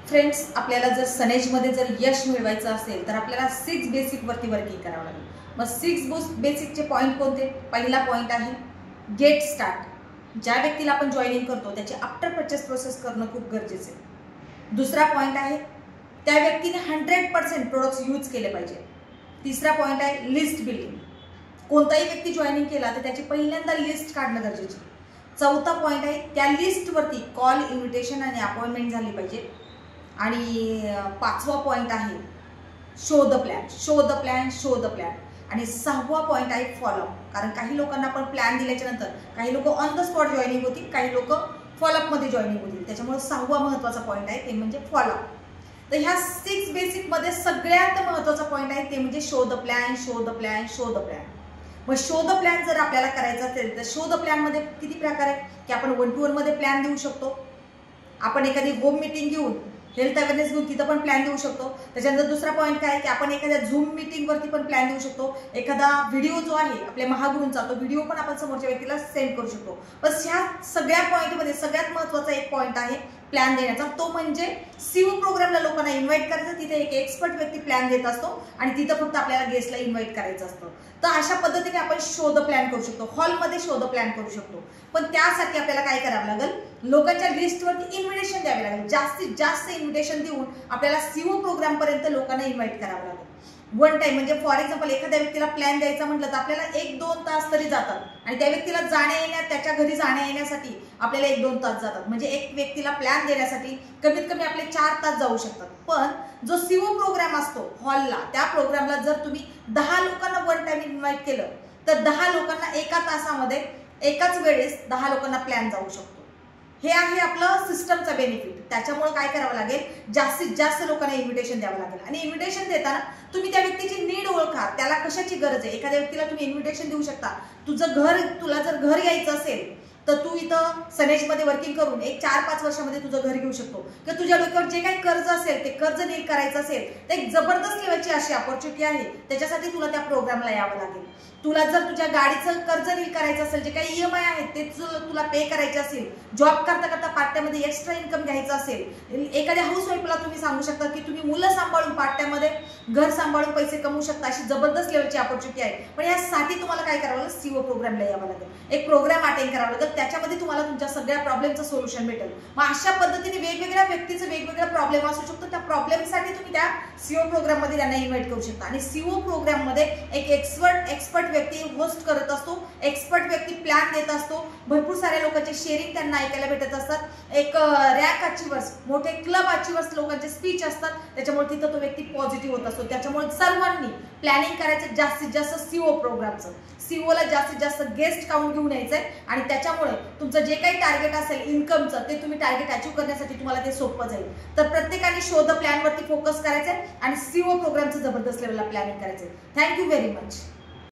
Friends, आपल्याला जर सनेजमध्ये जर यश मिळवायचं असेल तर आपल्याला 6 बेसिक वरती वर्किंग करावं लागेल। मग 6 बेसिकचे पॉइंट कोणते? पहिला पॉइंट आहे गेट स्टार्ट। ज्या व्यक्तीला आपण जॉईनिंग करतो त्याची आफ्टर परचेस प्रोसेस करणं खूप गरजेचं आहे। दुसरा पॉइंट आहे त्या व्यक्तीने 100% प्रोडक्ट्स यूज केले पाहिजे। तिसरा पॉइंट आहे लिस्ट बिल्डिंग। कोणताही व्यक्ती जॉईनिंग केला तर त्याची पहिल्यांदा लिस्ट काढणं गरजेचं आहे। चौथा पॉइंट आहे त्या लिस्टवरती कॉल, इन्व्हिटेशन आणि अपॉइंटमेंट झाली पाहिजे। आणि पाचवा पॉइंट आहे show the plan, show the plan, show the plan. आणि सहावा पॉइंट आहे फॉलोअप। कारण काही लोकांना आपण प्लॅन दिल्याच्या नंतर काही लोक ऑन द स्पॉट जॉईनिंग होतील, काही लोक फॉलोअपमध्ये जॉईनिंग होतील। त्याच्यामुळे सहावा महत्त्वाचा पॉइंट आहे ते म्हणजे फॉलोअप। तर ह्या 6 बेसिकमध्ये सगळ्यात महत्त्वाचा पॉइंट आहे ते म्हणजे show the plan, show the plan, show the plan. मग शो द प्लॅन जर आपल्याला करायचा असेल तर शो द प्लॅनमध्ये किती प्रकार आहेत की आपण 1-to-1 मध्ये प्लॅन देऊ शकतो, आपण एखादी होम मीटिंग घेऊन हेल्थ अवेअरनेस घेऊन तिथं पण प्लॅन देऊ शकतो। त्याच्यानंतर दुसरा पॉइंट काय की आपण एखाद्या झूम मीटिंग वरती पण प्लॅन देऊ शकतो। एखादा व्हिडिओ जो आहे आपल्या महागुरूंचा तो व्हिडिओ पण आपण समोरच्या व्यक्तीला सेंड करू शकतो। बस ह्या सगळ्या पॉइंटमध्ये सगळ्यात महत्त्वाचा एक पॉइंट आहे प्लॅन देण्याचा, तो म्हणजे सीओ प्रोग्रामला लोकांना इन्व्हाइट करायचं। तिथे एक एक्सपर्ट व्यक्ती प्लॅन देत असतो आणि तिथं फक्त आपल्याला गेस्टला इन्व्हाइट करायचं असतं। तर अशा पद्धतीने आपण शो द प्लॅन करू शकतो, हॉलमध्ये शो द प्लॅन करू शकतो। पण त्यासाठी आपल्याला काय करावं लागेल, लोकांच्या लिस्टवरती इन्व्हिटेशन द्यावे लागेल। जास्तीत जास्त इन्व्हिटेशन देऊन आपल्याला सीओ प्रोग्राम पर्यंत लोकांना इन्व्हाइट करावं लागेल। वन टाइम म्हणजे फॉर एक्झाम्पल एखाद्या व्यक्तीला प्लॅन द्यायचा म्हटलं तर आपल्याला 1-2 तास तरी जातात आणि त्या व्यक्तीला जाण्या येण्यात, त्याच्या घरी जाण्या येण्यासाठी आपल्याला 1-2 तास जातात। म्हणजे एक व्यक्तीला प्लॅन देण्यासाठी कमीत कमी आपले 4 तास जाऊ शकतात। पण जो सीओ प्रोग्राम असतो हॉलला, त्या प्रोग्रामला जर तुम्ही 10 लोकांना वन टाइम इन्व्हाइट केलं तर 10 लोकांना एका तासामध्ये एकाच वेळेस 10 लोकांना प्लॅन जाऊ शकतो। हे आहे आपलं सिस्टमचा बेनिफिट। त्याच्यामुळे काय करावं लागेल, जास्तीत जास्त लोकांना इन्व्हिटेशन द्यावं लागेल। आणि इन्व्हिटेशन देताना तुम्ही त्या व्यक्तीची नीड ओळखा, त्याला कशाची गरज आहे। एखाद्या व्यक्तीला तुम्ही इन्व्हिटेशन देऊ शकता, तुला जर घर यायचं असेल तर तू इथं सनेजमध्ये वर्किंग करून एक 4-5 वर्षामध्ये तुझं घर घेऊ शकतो। किंवा तुझ्या डोक्यावर जे काही कर्ज असेल ते कर्ज नील करायचं असेल तर एक जबरदस्त लेवलची अशी अपॉर्च्युनिटी आहे, त्याच्यासाठी तुला त्या प्रोग्रामला यावं लागेल। तुला जर तुझ्या गाडीचं कर्ज नील करायचं असेल, जे काही EMI आहेत ते तुला पे करायचे असेल, जॉब करता करता पार्ट टाइम मध्ये एक्स्ट्रा इन्कम घ्यायचं असेल, एखाद्या हाऊस वाईफला तुम्ही सांगू शकता की तुम्ही मुलं सांभाळून पार्ट टाइम मध्ये घर सांभाळून पैसे कमवू शकता, अशी जबरदस्त लेवलची अपॉर्च्युनिटी आहे। पण यासाठी तुम्हाला काय करावं लागेल, सीओ प्रोग्रामला यावं लागेल, एक प्रोग्राम अटेंड करावं लागेल। त्याच्यामध्ये तुम्हाला तुमच्या सगळ्या प्रॉब्लेमचं सोल्युशन भेटेल। मग अशा पद्धतीने वेगवेगळ्या व्यक्तीचं वेगवेगळा प्रॉब्लेम असू शकतो, त्या प्रॉब्लेमसाठी तुम्ही त्या सीओ प्रोग्राम मध्ये त्यांना इन्व्हाइट करू शकता। आणि सीओ प्रोग्राम मध्ये एक एक्सपर्ट व्यक्ती होस्ट करत असतो, एक्सपर्ट व्यक्ती प्लॅन देत असतो, भरपूर साऱ्या लोकांचे शेअरिंग त्यांना ऐकायला भेटत असतात। एक रँक अचिव्हर्स, मोठे क्लब अचिव्हर्स लोकांचे स्पीच असतात, त्याच्यामुळे तिथं तो व्यक्ती पॉझिटिव्ह होत असतो। त्याच्यामुळे सर्वांनी प्लॅनिंग करायचं जास्तीत जास्त सीओ प्रोग्रामचं। सीओला जास्तीत जास्त गेस्ट काउंट घेऊन यायचंय आणि त्याच्यामुळे तुमचं जे काही टार्गेट असेल इन्कमचं ते तुम्ही टार्गेट अचीव्ह करण्यासाठी तुम्हाला ते सोपं जाईल। तर प्रत्येकाने शो द प्लॅन वरती फोकस करायचंय आणि सीओ प्रोग्रामचं जबरदस्त लेवलला प्लॅनिंग करायचंय। Thank you very much.